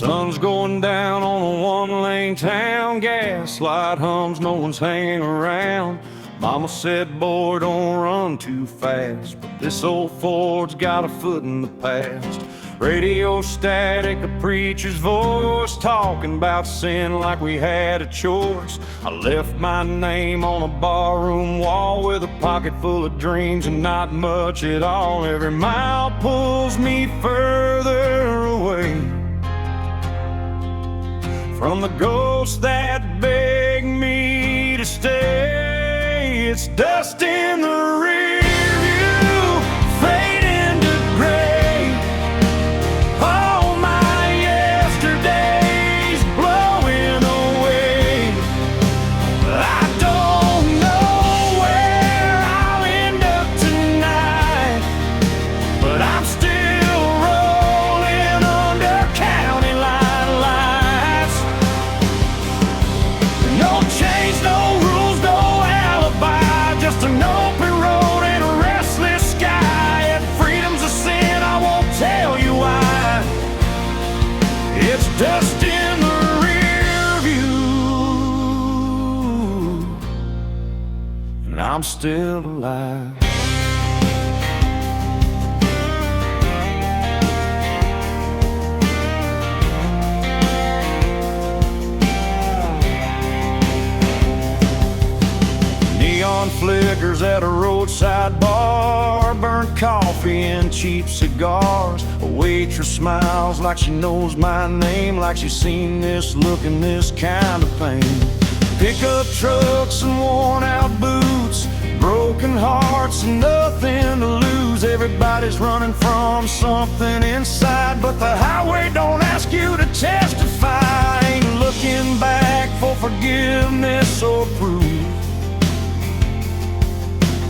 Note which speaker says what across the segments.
Speaker 1: Sun's going down on a one-lane town. Gaslight hums, no one's hanging around. Mama said, boy, don't run too fast, but this old Ford's got a foot in the past. Radio static, a preacher's voice, talking about sin like we had a choice. I left my name on a barroom wall with a pocket full of dreams and not much at all. Every mile pulls me further away from the ghosts that beg me to stay. It's dust in the rear view, fade into gray. All my yesterdays blowing away. I don't know where I'll end up tonight, but I'm still rolling under county line lights. No change, no rules, no alibi, just an open road and a restless sky. If freedom's a sin, I won't tell you why. It's dust in the rear view, and I'm still alive. Neon flickers at a roadside bar, burnt coffee and cheap cigars. A waitress smiles like she knows my name, like she's seen this look and this kind of pain. Pickup trucks and worn out boots, broken hearts and nothing to lose. Everybody's running from something inside, but the highway don't ask you to testify. Ain't looking back for forgiveness or proof,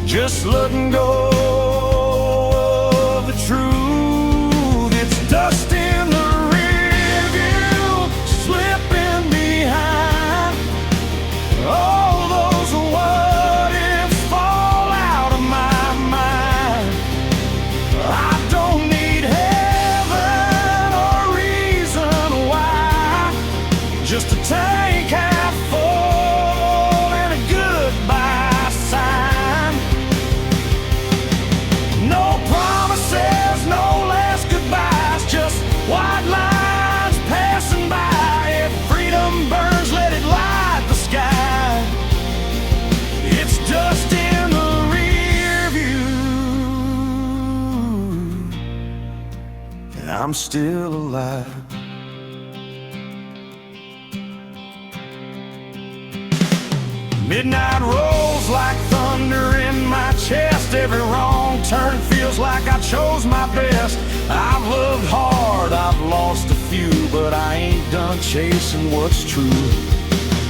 Speaker 1: just letting go of the truth. It's dust in the rear view, slipping behind. All those what ifs fall out of my mind. I don't need heaven or reason why, just a tank half full and a goodbye sign. No promises, no last goodbyes, just white lines passing by. If freedom burns, let it light the sky. It's dust in the rear view, and I'm still alive. Midnight rolls like thunder in my chest. Every wrong turn feels like I chose my best. I've loved hard, I've lost a few, but I ain't done chasing what's true.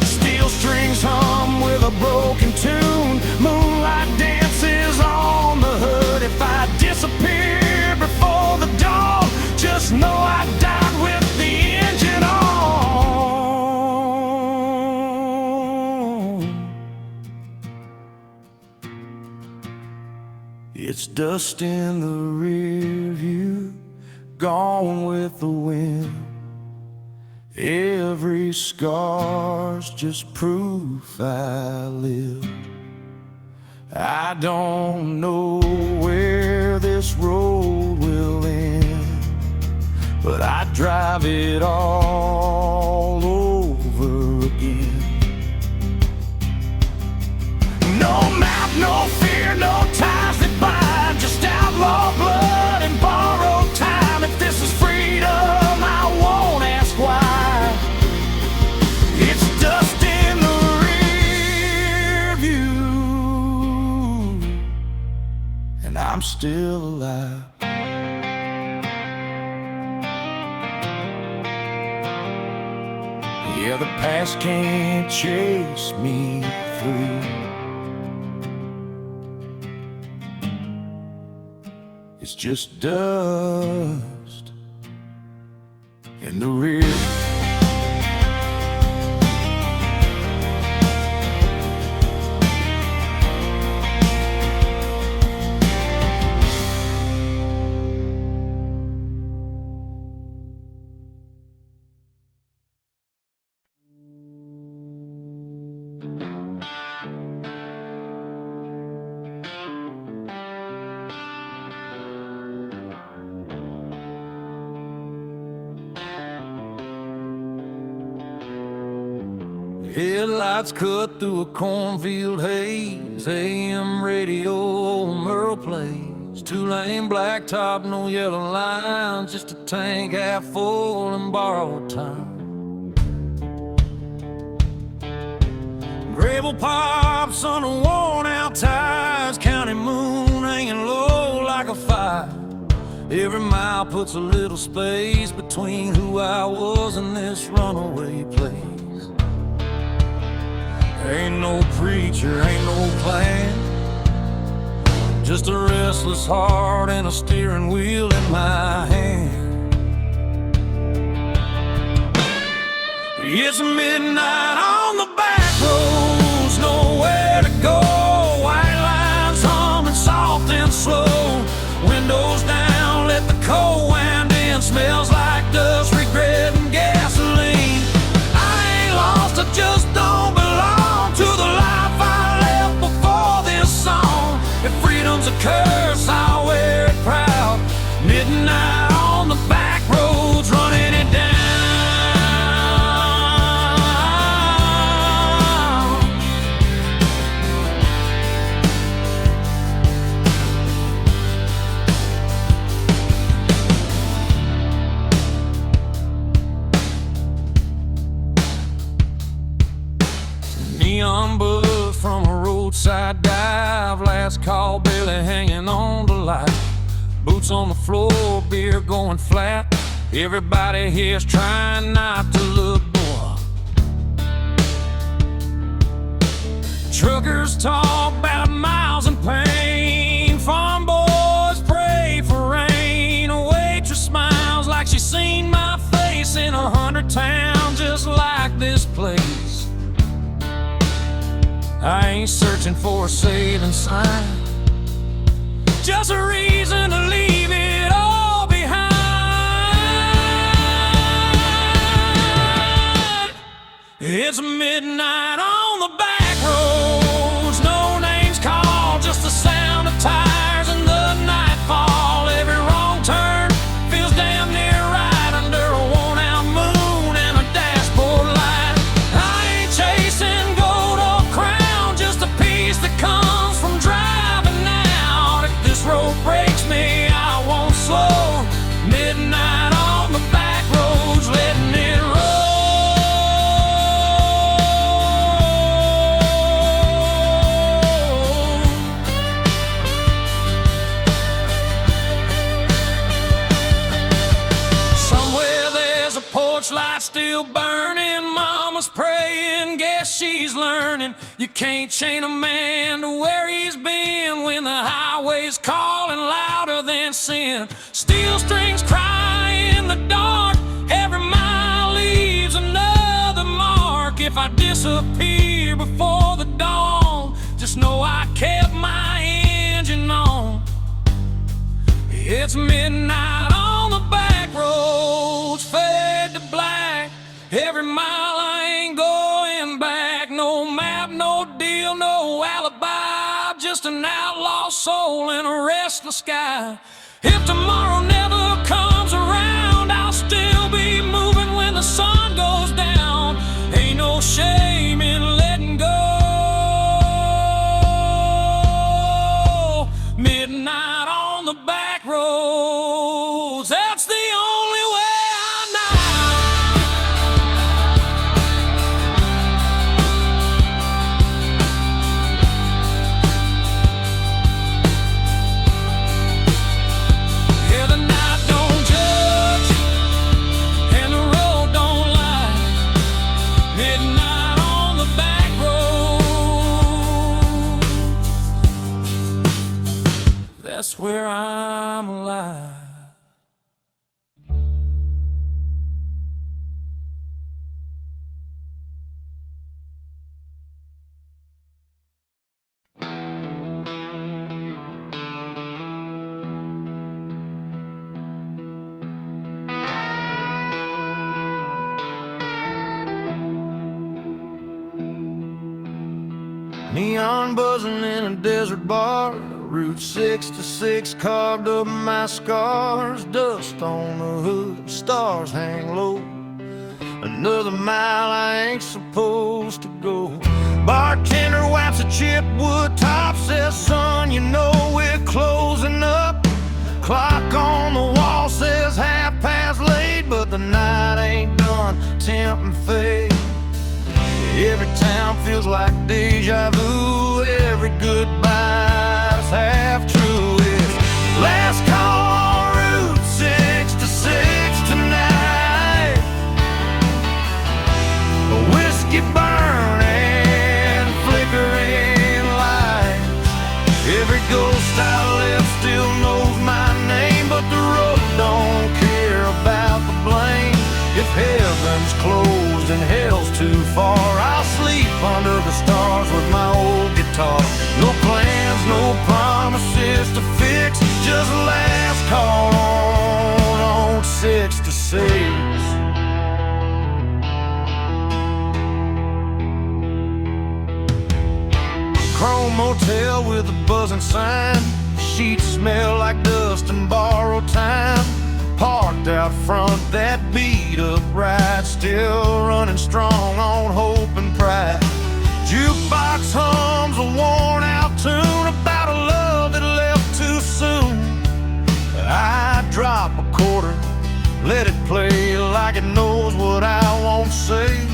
Speaker 1: Steel strings hum with a broken tune, moonlight dances on the hood. If I disappear before the dawn, just know I died with the engine on. It's dust in the rear view, gone with the wind. Every scar's just proof I live. I don't know where this road will end, but I drive it all over again. No map, no fear, no ties that bind, just outlaw blood and borrowed time. If this is freedom, I won't ask why. It's dust in the rear view, and I'm still alive. Yeah, the past can't chase me through. It's just dust in the rear. Headlights cut through a cornfield haze. AM radio, old Merle plays. Two-lane blacktop, no yellow lines. Just a tank half full and borrowed time. Gravel pops on the worn-out tires. County moon hanging low like a fire. Every mile puts a little space between who I was and this runaway place. Ain't no preacher, ain't no plan, just a restless heart and a steering wheel in my hand. It's midnight on the back roads, nowhere to go. White lines humming soft and slow. Windows down, let the cold wind in. Smells like dust, regret, and gasoline. I ain't lost, I just don't belong to the life I left before this song. If freedom's a curse, I'll wear it proud. Midnight on the back roads, running it down. Neon buzz from a roadside dive. Last call, barely hanging on to life. Boots on the floor, beer going flat. Everybody here's trying not to look poor. Truckers talk about miles and pain. Farm boys pray for rain. A waitress smiles like she's seen my face in 100 towns just like this place. I ain't searching for a saving sign, just a reason to leave it all behind. It's midnight on the back roads, no names called, just the sound of tires and the nightfall. Every wrong turn feels damn near right under a worn-out moon and a dashboard light. I ain't chasing gold or crown, just a piece that comes from driving out. If this road breaks me, I won't slow. Midnight on the back roads, letting it roll. Somewhere there's a porch light still burning. Mama's praying, guess she's learning. You can't chain a man to where he's been when the highway's calling louder than sin. Steel strings cry in the dark, every mile leaves another mark. If I disappear before the dawn, just know I kept my engine on. It's midnight on the back roads, fade to black. Every mile I ain't going back. No map, no deal, no alibi. Just an outlaw soul in a restless sky. If tomorrow never comes around, I'll still be moving when the sun goes down. Ain't no shame in letting go. Midnight on the back roads, that's the only way I know. Yeah, the night don't judge and the road don't lie. Midnight on the back road, that's where I'm alive. Neon buzzing in a desert bar, Route 66 carved up my scars. Dust on the hood, stars hang low. another mile I ain't supposed to go. Bartender wipes a chipped wood top, says, son, you know we're closing up. Clock on the wall says 8:30, but the night ain't done, tempt and fade. Every town feels like deja vu, every goodbye's half true. It's last call on Route 66 tonight. A whiskey burning, flickering lights. Every ghost I left still knows my name, but the road don't care about the blame. If heaven's closed and hell's too far, I'll sleep under the stars with my old guitar. No plans, no promises to fix, just last call on 66. Chrome motel with a buzzing sign. Sheets smell like dust and borrowed time. Parked out front, that beat up ride, still running strong on hope and pride. Jukebox hums a worn out tune about a love that left too soon. I drop a quarter, let it play like it knows what I won't say.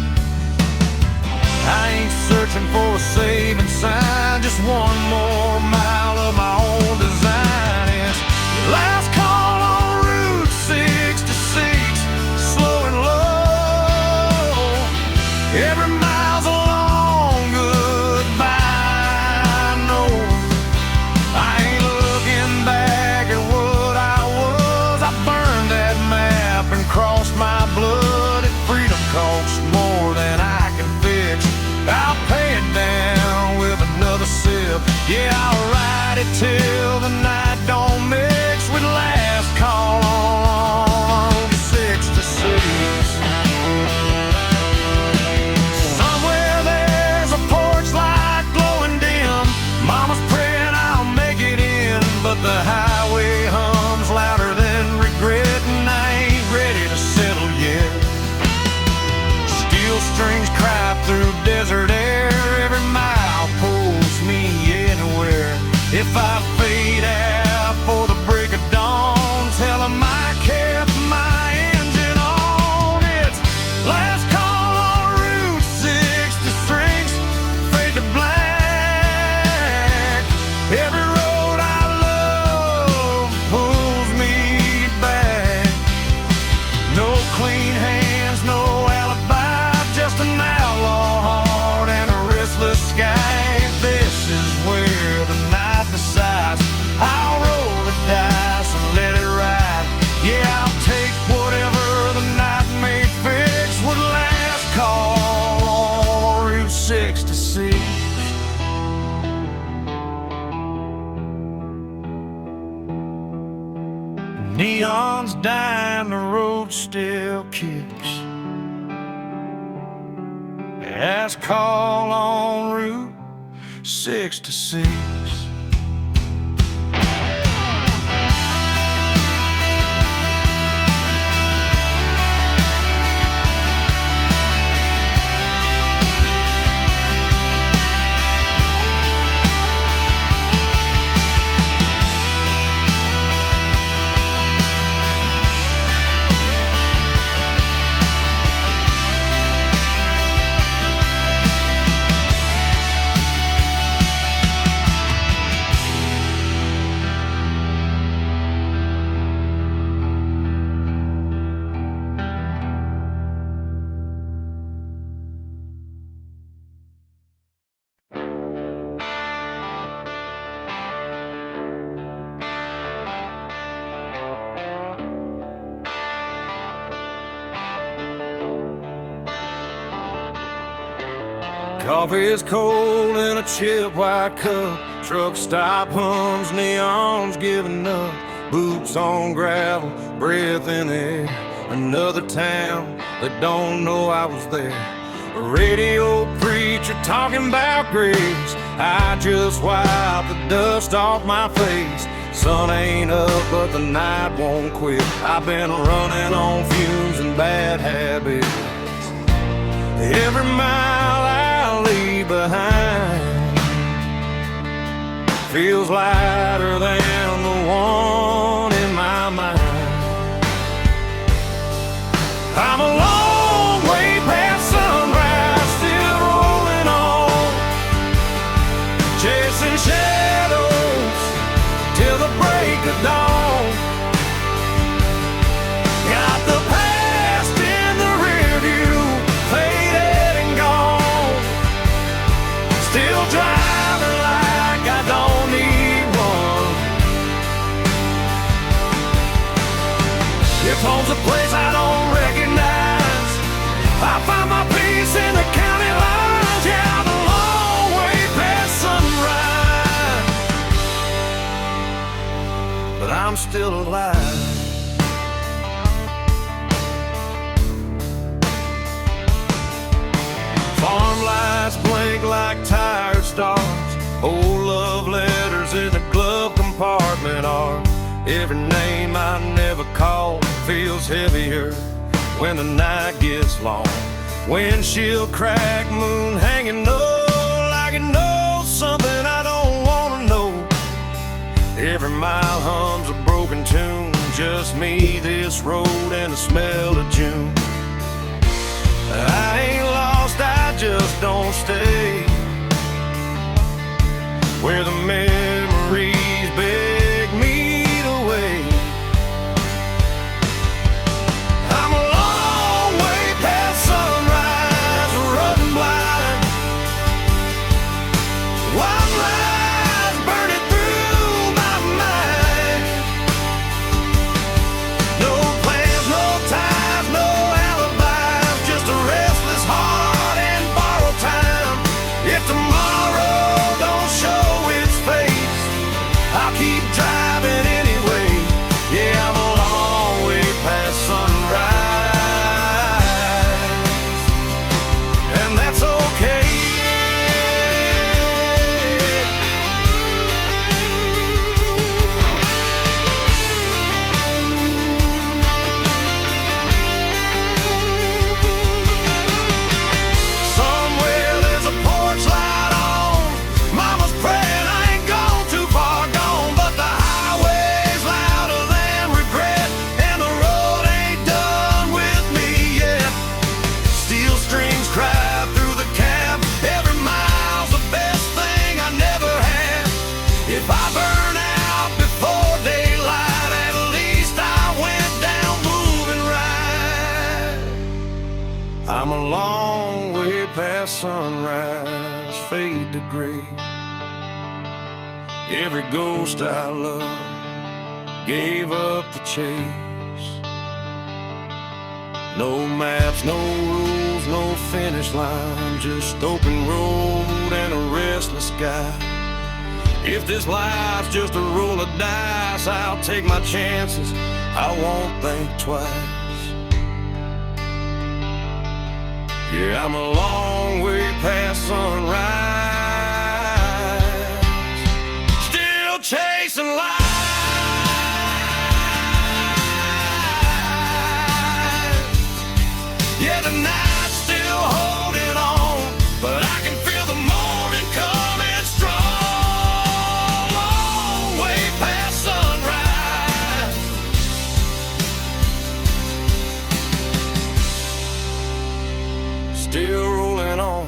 Speaker 1: I ain't searching for a saving sign, just one more mile of my own design. It's last call on Route 66, slow and low. Every mile's a long goodbye, I know. I ain't looking back at what I was. I burned that map and crossed my blood. If freedom costs more than I can fix, I'll pay it down with another sip. Yeah, I'll ride it till the night don't mix with last call on 66. Somewhere there's a porch light glowing dim. Mama's praying I'll make it in, but the highway hums louder than regret, and I ain't ready to settle yet. Steel strings cry through desert air, every mile pulls me anywhere. If I fade out for the break of dawn, tell 'em I kept my engine on. It's last call on Route 66, fade to black. Every road I love pulls me back. No clean hands, no alibi, just an outlaw heart and a restless sky. This is where the night decides. I'll roll the dice and let it ride. Yeah, I'll take whatever the night may fix with last call on Route 66. Neon's dying, the road still kicks. Last call on Route 66. Coffee is cold in a chip white cup. Truck stop hums, neons giving up. Boots on gravel, breath in the air. Another town that don't know I was there. A radio preacher talking about grace. I just wiped the dust off my face. Sun ain't up, but the night won't quit. I've been running on fumes and bad habits. Every mile I leave behind feels lighter than the one in my mind. I'm a long way past sunrise, still rolling on, chasing shadows till the break of dawn. Got the past in the rear view, faded and gone, still driving like I don't need one. If home's a place I don't recognize, I find my peace in the county lines. Yeah, I'm a long way past sunrise, but I'm still alive. Farm lights blink like tired stars, old love letters in the glove compartment are. Every name I never called feels heavier when the night gets long. Windshield crack, moon hanging low, like it knows something I don't wanna know. Every mile hums a broken tune, just me, this road, and the smell of June. I ain't lost, I just don't stay where the memories beg me to wait. I'm a long way past sunrise, running blind, wild lies burning through my mind. No plans, no ties, no alibis, just a restless heart and borrowed time. If tomorrow don't show its face, I'll keep driving anyway. Yeah, I'm a long way past sunrise, and that's okay. Somewhere there's a porch light on, mama's praying I ain't gone too far gone, but the highway's louder than regret, and the road ain't done with me yet. Steel strings cry through the cab, every mile's the best thing I never had. If I burn out before daylight, at least I went down moving right. I'm a long way past sunrise, fade to gray. Every ghost I loved gave up the chase. No maps, no rules, no finish line, just open road and a restless sky. If this life's just a roll of dice, I'll take my chances, I won't think twice. Yeah, I'm a long way past sunrise, still chasing life. Yeah, the night's still holding on, but I can feel the morning coming strong. Long way past sunrise, still rolling on.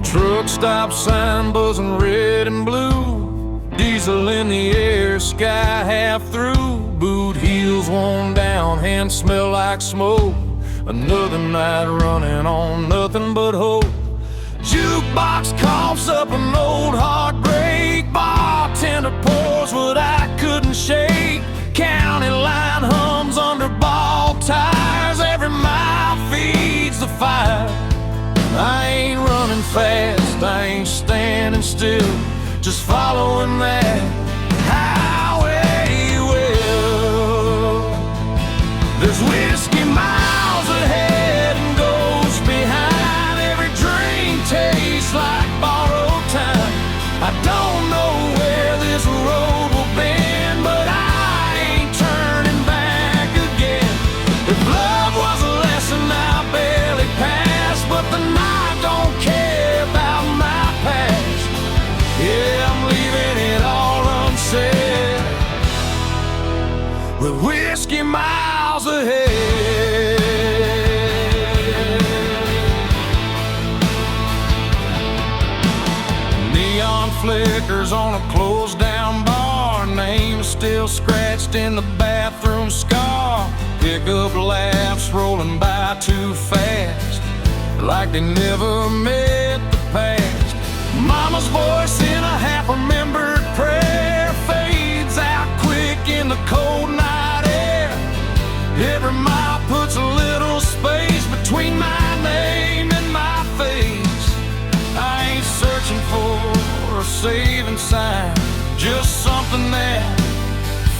Speaker 1: Truck stop sign buzzing red and blue, diesel in the air, sky half through. Boot heels worn down, hands smell like smoke. Another night running on nothing but hope. Jukebox coughs up an old heartbreak, bartender pours what I couldn't shake. County line hums under bald tires, still, just following that highway. Well, there's whiskey miles ahead and ghosts behind. Every drink tastes like borrowed time. I don't know where this road will bend, but I ain't turning back again. If love was a lesson I barely passed, but the night don't care about my past. Yeah, I'm leaving it all unsaid, with whiskey miles ahead. Neon flickers on a closed down bar, name still scratched in the bathroom scar. Pickup laughs rolling by too fast, like they never met the past. Mama's voice in a half-remembered prayer fades out quick in the cold night air. Every mile puts a little space between my name and my face. I ain't searching for a saving sign, just something that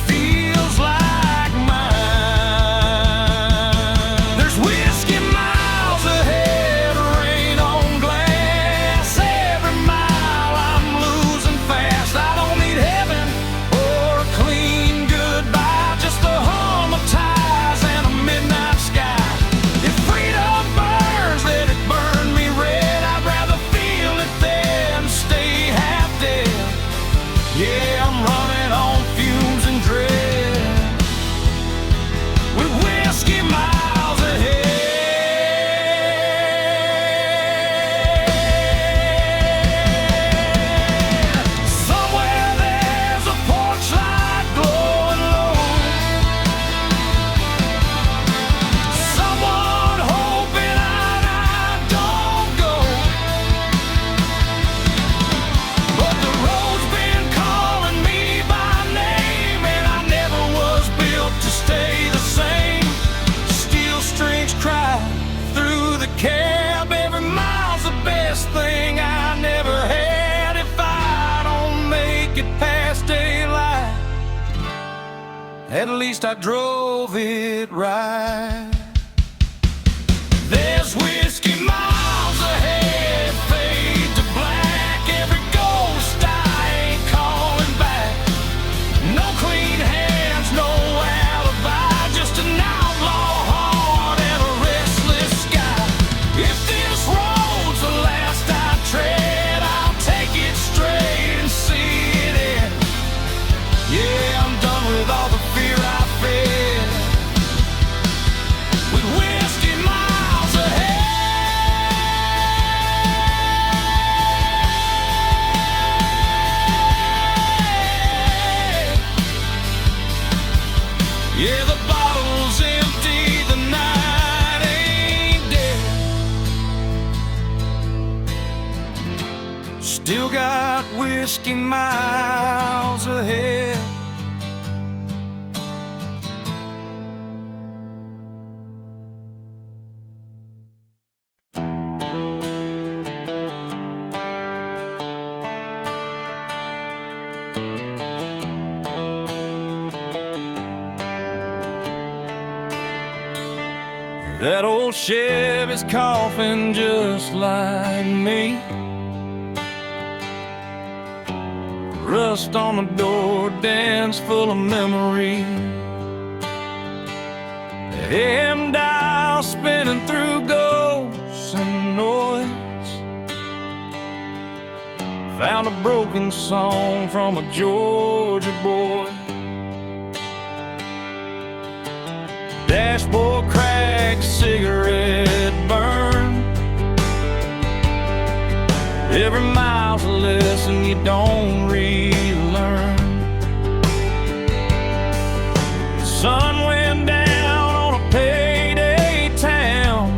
Speaker 1: feels like mine. There's whiskey miles ahead, rain on glass. Every mile I'm losing fast. I don't need heaven or a clean goodbye, just a hum of ties and a midnight sky. If freedom burns, let it burn me red. I'd rather feel it than stay half dead. Yeah, I'm running on fumes and dread, with whiskey miles ahead. Somewhere there's a porch light glowing low, someone hoping I don't go. But the road's been calling me by name, and I never was built to stay the same. Steel strings cry through the cab. Every mile's the best thing I never had. If I don't make it past daylight, at least I drove it right. There's whiskey miles ahead, fade to black. Every ghost I ain't calling back. No clean hands, no alibi, just an outlaw heart and a restless sky. If this road's the last I tread, I'll take it straight and see it end. Yeah, I'm done with all the fear I fed, with whiskey miles ahead. Yeah, the bottle's empty, the night ain't dead. Still got whiskey miles ahead. That old Chevy's coughing just like me. Rust on the door, dance full of memory. AM dial spinning through ghosts and noise. Found a broken song from a Georgia boy. Dashboard crack, cigarette burn. Every mile's a lesson you don't relearn. The sun went down on a payday town,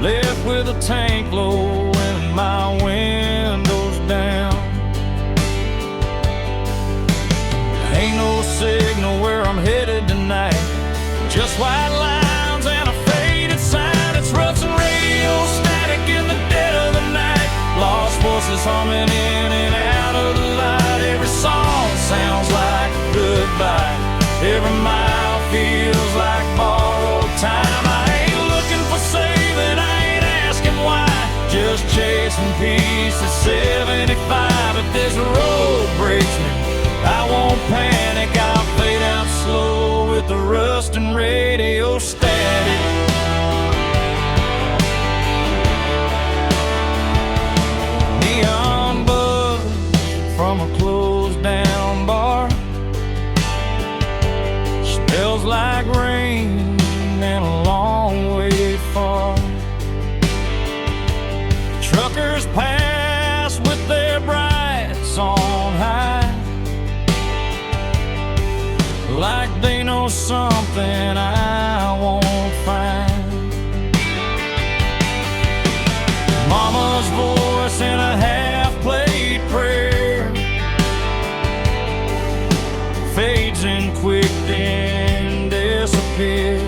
Speaker 1: left with a tank low and my windows down. Ain't no signal where I'm headed tonight, just white lines and a faded sign. It's rough and radio static in the dead of the night. Lost voices racing piece at 75. If this road breaks me, I won't panic. I'll fade out slow with the rusting radio static. Neon buzz from a closed down bar, smells like rain and a long way far. Truckers pass with their brights on high, like they know something I won't find. Mama's voice in a half-played prayer fades in quick, then disappears.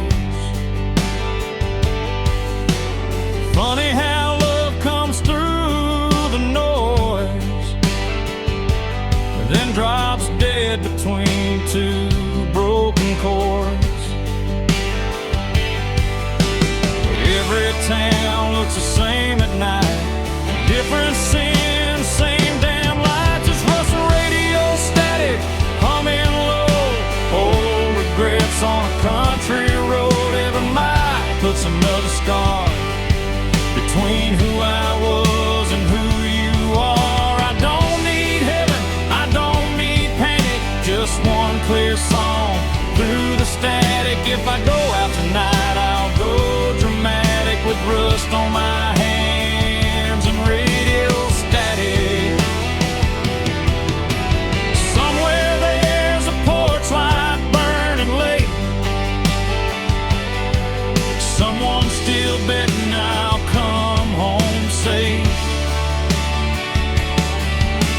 Speaker 1: Funny how love comes through the noise, then drops dead between two broken chords. Every town looks the same at night, different sin, same damn lights. Just rusting radio static, humming low, old regrets on a country road. Every mile puts another scar between who I was and who you are. I don't need heaven, I don't need panic, just one clear song through the static. If I go out tonight, I'll go dramatic with rust on my hands and radio static. Somewhere there's a porch light burning late, someone's still betting I'll come home safe.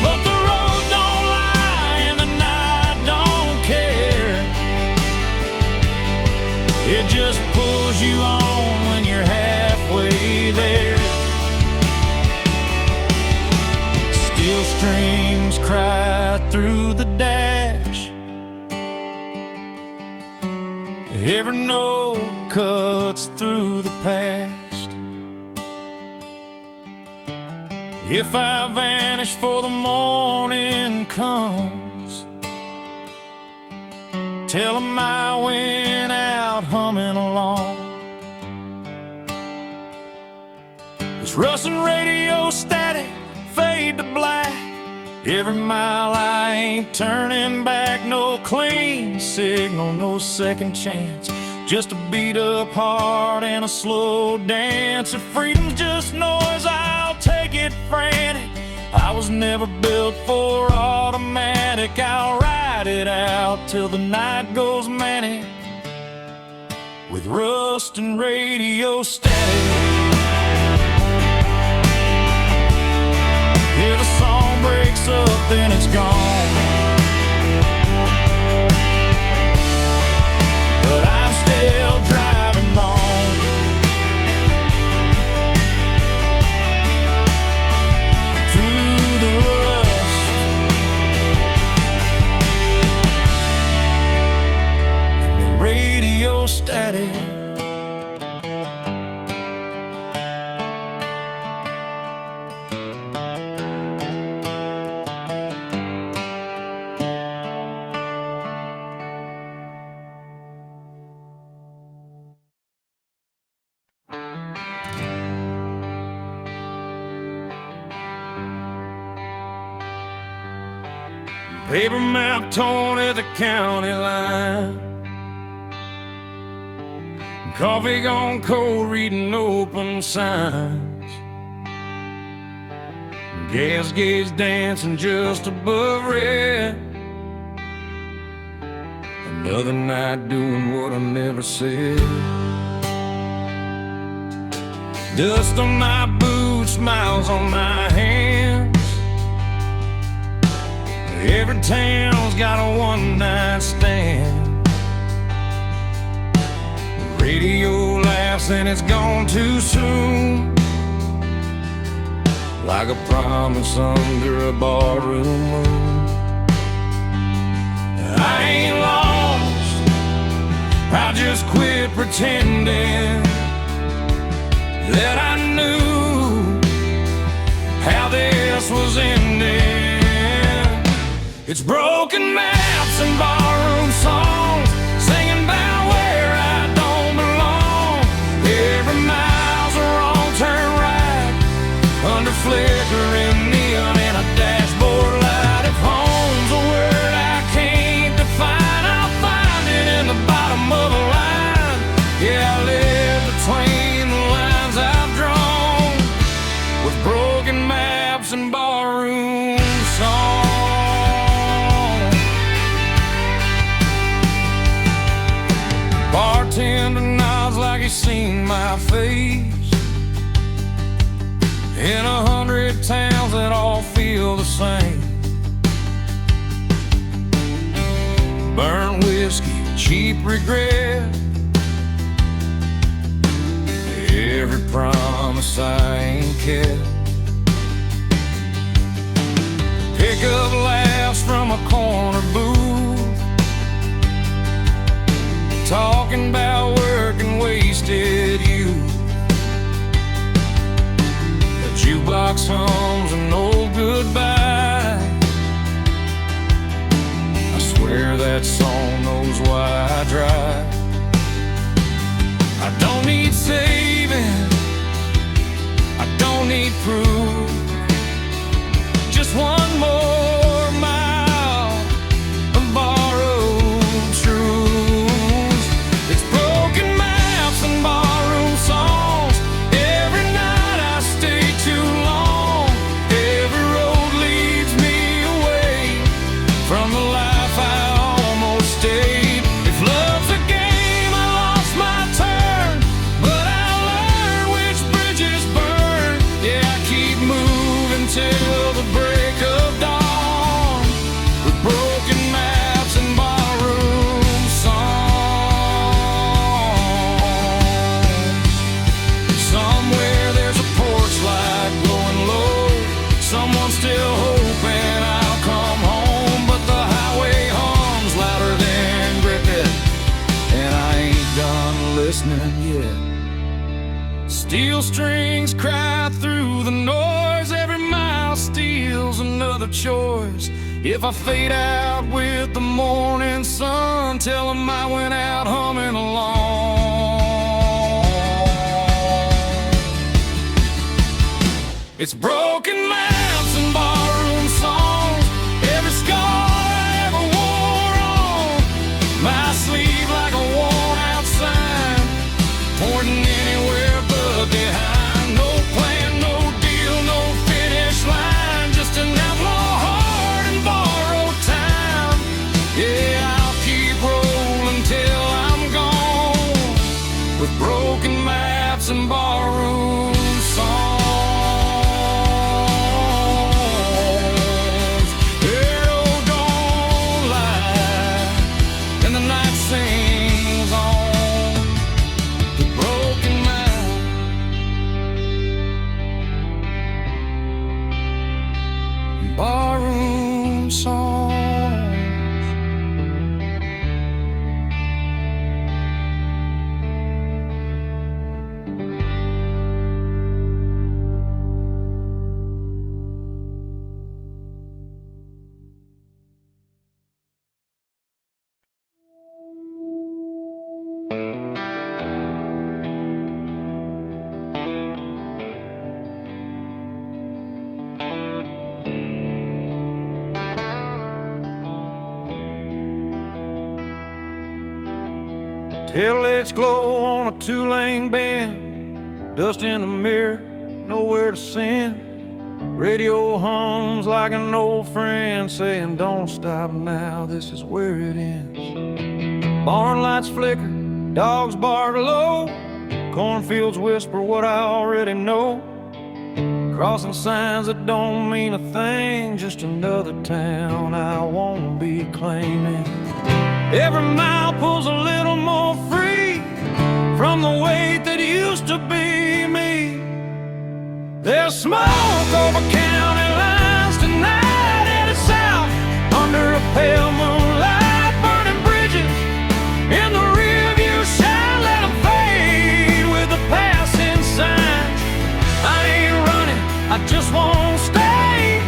Speaker 1: But the road don't lie and the night don't care. It just pulls you on when you're halfway there. Steel strings cry through the dash, every note cuts through the past. If I vanish before the morning comes, tell 'em I went out humming along. This rusting radio static, fade to black. Every mile I ain't turning back. No clean signal, no second chance, just a beat up heart and a slow dance. If freedom's just noise, I'll take it frantic. I was never built for automatic. I'll ride it out till the night goes manic with rust and radio static. If a song breaks up, then it's gone, but I'm still driving on. Through the rust, the radio static. Paper map torn at the county line, coffee gone cold, reading open signs, gas gauge dancing just above red. Another night doing what I never said. Dust on my boots, smiles on my hands. Every town's got a one-night stand. The radio laughs and it's gone too soon, like a promise under a barroom moon. I ain't lost, I just quit pretending that I knew It's broken maps and barroom songs, singing about where I don't belong. Every mile's a wrong turn right, under flickering neon and a dashboard light. If home's a word I can't define, I'll find it in the bottom of a line. Yeah, I live between the lines I've drawn, with broken maps and barroom songs. Bartender nods like he's seen my face in 100 towns that all feel the same. Burnt whiskey, cheap regret, every promise I ain't kept. Pick up laughs from a corner booth, talking about work and wasted youth. The jukebox hums an old goodbye. I swear that song knows why I drive. I don't need saving, I don't need proof, just one more mile of borrowed truths. It's broken maps and barroom songs. Every night I stay too long. Every road leads me away from the life I almost stayed. If love's a game, I lost my turn, but I learned which bridges burn. Yeah, I keep moving till the break of dawn, with broken maps and barroom songs. Somewhere there's a porch light glowing low, someone still hoping I'll come home, but the highway hums louder than cricket, and I ain't done listening yet. Steel strings cry through the noise, every mile steals another choice. If I fade out with the morning sun, tell them I went out humming along. It's broken maps and barroom songs, every scar I ever wore on my sleeve like a worn out sign, pointing anywhere but behind. No plan, no deal, no finish line, just an outlaw heart and borrowed time. Yeah, I'll keep rolling till I'm gone, with broken maps and barroom songs. Arrow don't lie, and the night sings on, with broken maps. Barroom songs. Taillights glow on a two-lane bend, dust in the mirror, nowhere to send. Radio hums like an old friend, saying don't stop now, this is where it ends. Barn lights flicker, dogs bark low, cornfields whisper what I already know. Crossing signs that don't mean a thing, just another town I won't be claiming. Every mile pulls a little more free from the weight that used to be me. There's smoke over county lines tonight, headed south under a pale moonlight. Burning bridges in the rearview shine, let them fade with the passing signs. I ain't running, I just won't stay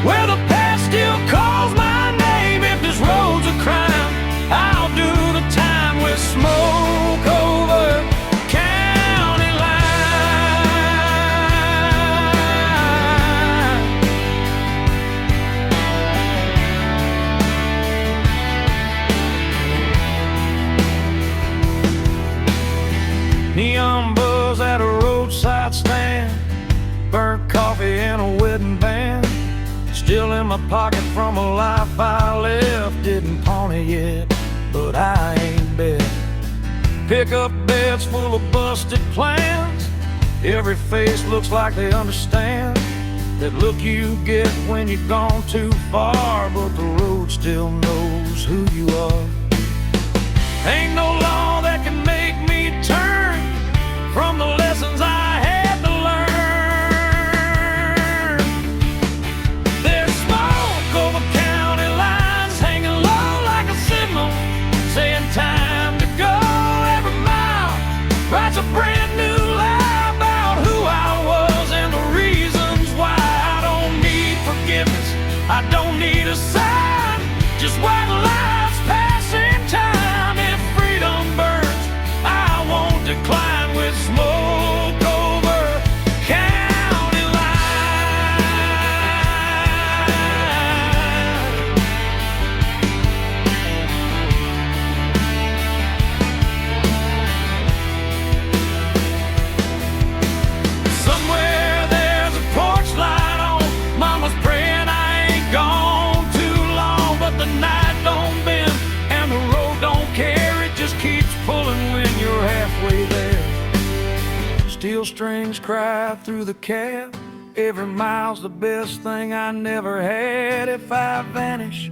Speaker 1: where the past still calls my name. Neon buzz at a roadside stand, burnt coffee and a wedding band. Still in my pocket from a life I left. Didn't pawn it yet, but I ain't bet. Pickup beds full of busted plans. Every face looks like they understand that look you get when you've gone too far, but the road still knows who you are. Ain't no law that can make me turn from the lessons I had to learn. There's smoke over county lines, hanging low like a signal, saying time to go. Every mile writes a brand new lie about who I was and the reasons why. I don't need forgiveness, I don't need a sign, just white lines passing time. If freedom burns, I won't decline with smoke over county line. Somewhere there's a porch light on, mama's praying I ain't gone too long, but the night don't bend and the road don't care. It just keeps pulling when you're halfway there. Steel strings cry through the cab. Every mile's the best thing I never had. If I vanish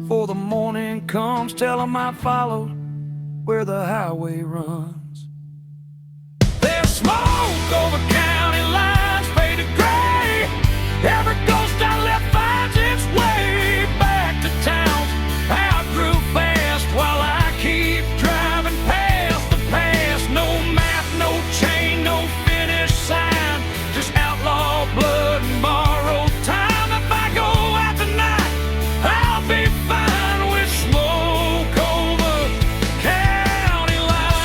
Speaker 1: before the morning comes, tell 'em I followed where the highway runs. There's smoke over county lines, faded gray. Every ghost I left finds its way back to town. I grew fast while I keep driving past the past. No map, no chain, no finish sign, just outlaw blood and borrowed time. If I go out tonight, I'll be fine with smoke over county line.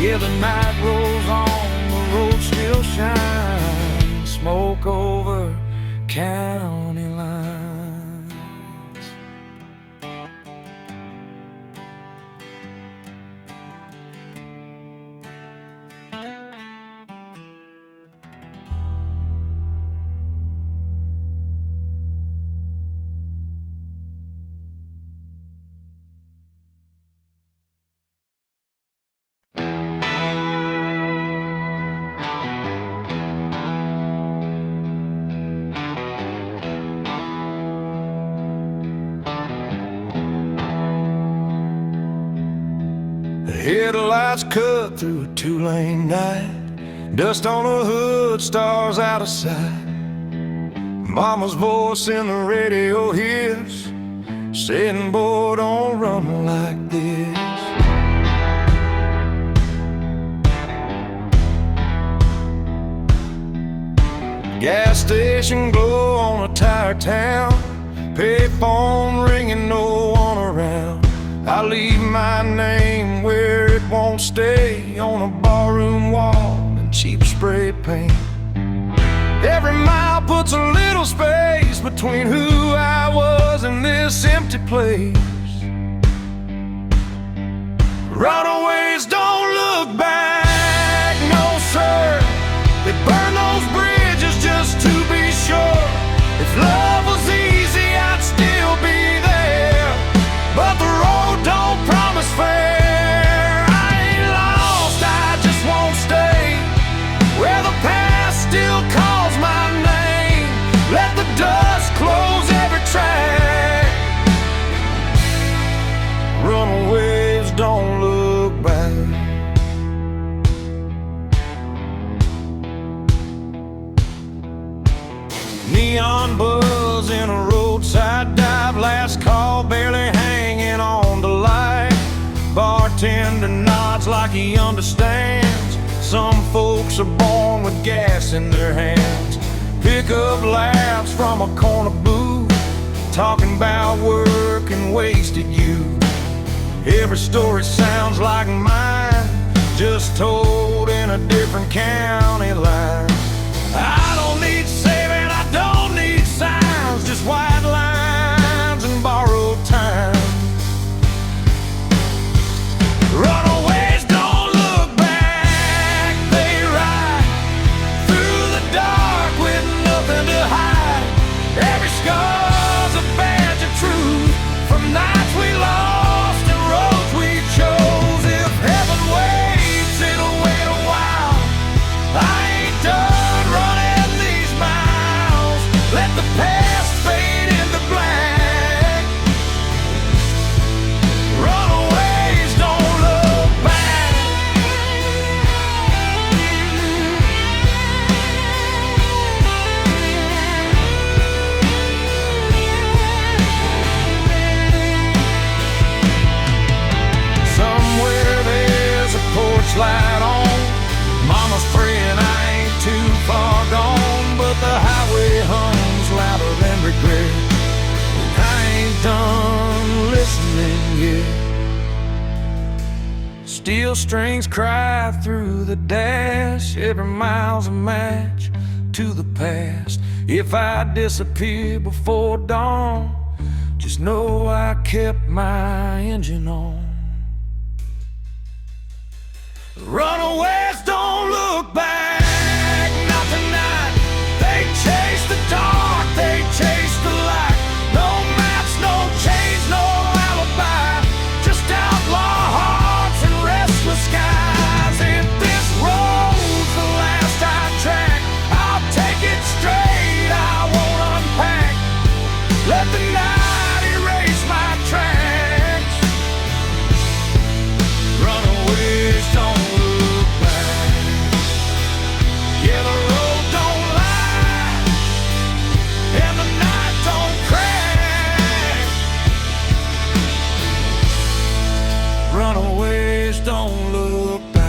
Speaker 1: Yeah, the night rolls on, the road still shines. Smoke over county lines. The headlights cut through a two-lane night. Dust on the hood, stars out of sight. Mama's voice in the radio hits, saying, boy, don't run like this. Gas station glow on a tired town, payphone ringing, no one around. I leave my name where it won't stay, on a barroom wall in cheap spray paint. Every mile puts a little space between who I was and this empty place. Runaways don't look back, no sir. They burn those bridges just to be sure. If love was easy, I'd still be there, but the road don't promise fair. I ain't lost, I just won't stay where the past still calls my name. Let the dust close every track. Runaways don't look back. Neon buzz in a roadside dive, last call barely hanging on the light. Bartender nods like he understands. Some folks are born with gas in their hands. Pick up laughs from a corner booth, talking about work and wasted youth. Every story sounds like mine, just told in a different county line. I don't need saving, I don't need signs, just white lines and borrowed time. done listening yet. Steel strings cry through the dash. Every mile's a match to the past. If I disappear before dawn, just know I kept my engine on. Runaways don't look back, not tonight. They chase the dark, they chase the light. No maps, no chains, no alibi, just outlaw hearts and restless skies. If this road's the last I track, I'll take it straight, I won't unpack. Let the night erase my tracks. Runaways don't look back. Yeah, the road don't lie, and the night don't crack. Runaways don't look back.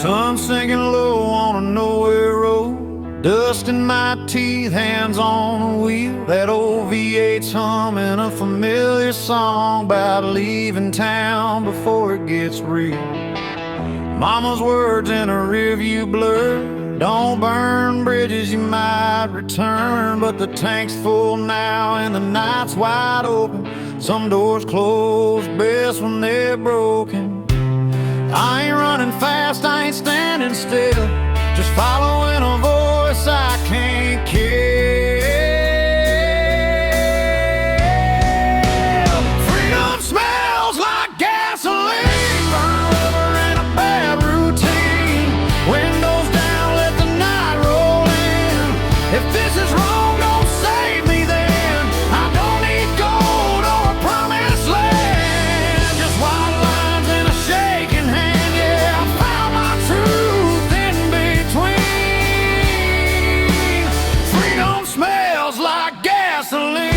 Speaker 1: Sun sinking low on a nowhere road, dust in my teeth, hands on the wheel. That old V8's humming a familiar song about leaving town before it gets real. Mama's words in a rearview blur: don't burn bridges, you might return. But the tank's full now and the night's wide open. Some doors close best when they're broken. I ain't running fast, I ain't standing still, just following a voice I can't kill. Freedom smells like gasoline, burn rubber and a bad routine. Windows down, let the night roll in. If this is wrong, don't save me then. I don't need gold or a promised land, just white lines and a shaking hand. Yeah, I found my truth in between. Freedom smells like gasoline.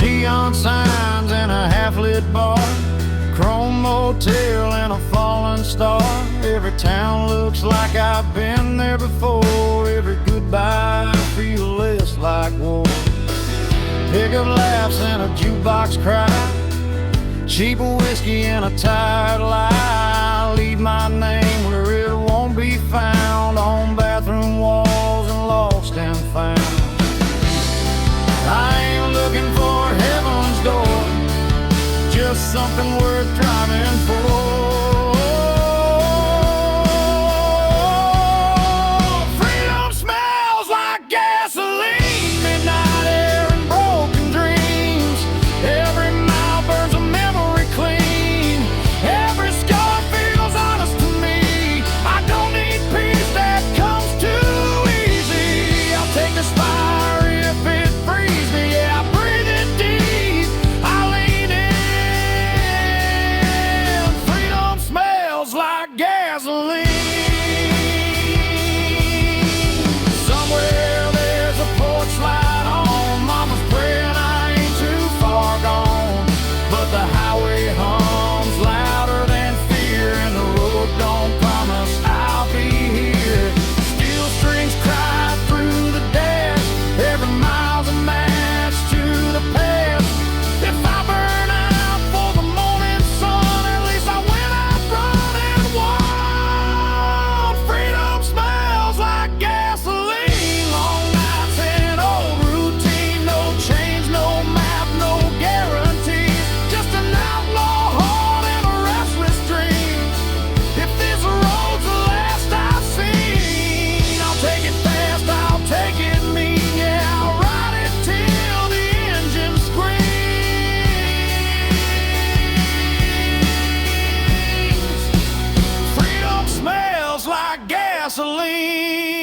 Speaker 1: Neon signs in a half-lit bar, chrome motel and a fallen star. Every town looks like I've been there before. Every goodbye feels less like war. Pickup laughs and a jukebox cry, cheap whiskey and a tired lie. Leave my name where it won't be found, on bathroom walls and lost and found. I ain't looking for heaven's door, just something worth driving for. Freedom smells like gasoline, midnight air and broken dreams. Every mile burns a memory clean. Every scar feels honest to me. I don't need peace that comes too easy. I'll take this fire if it frees me. Yeah, I breathe it deep, I lean in. gasoline.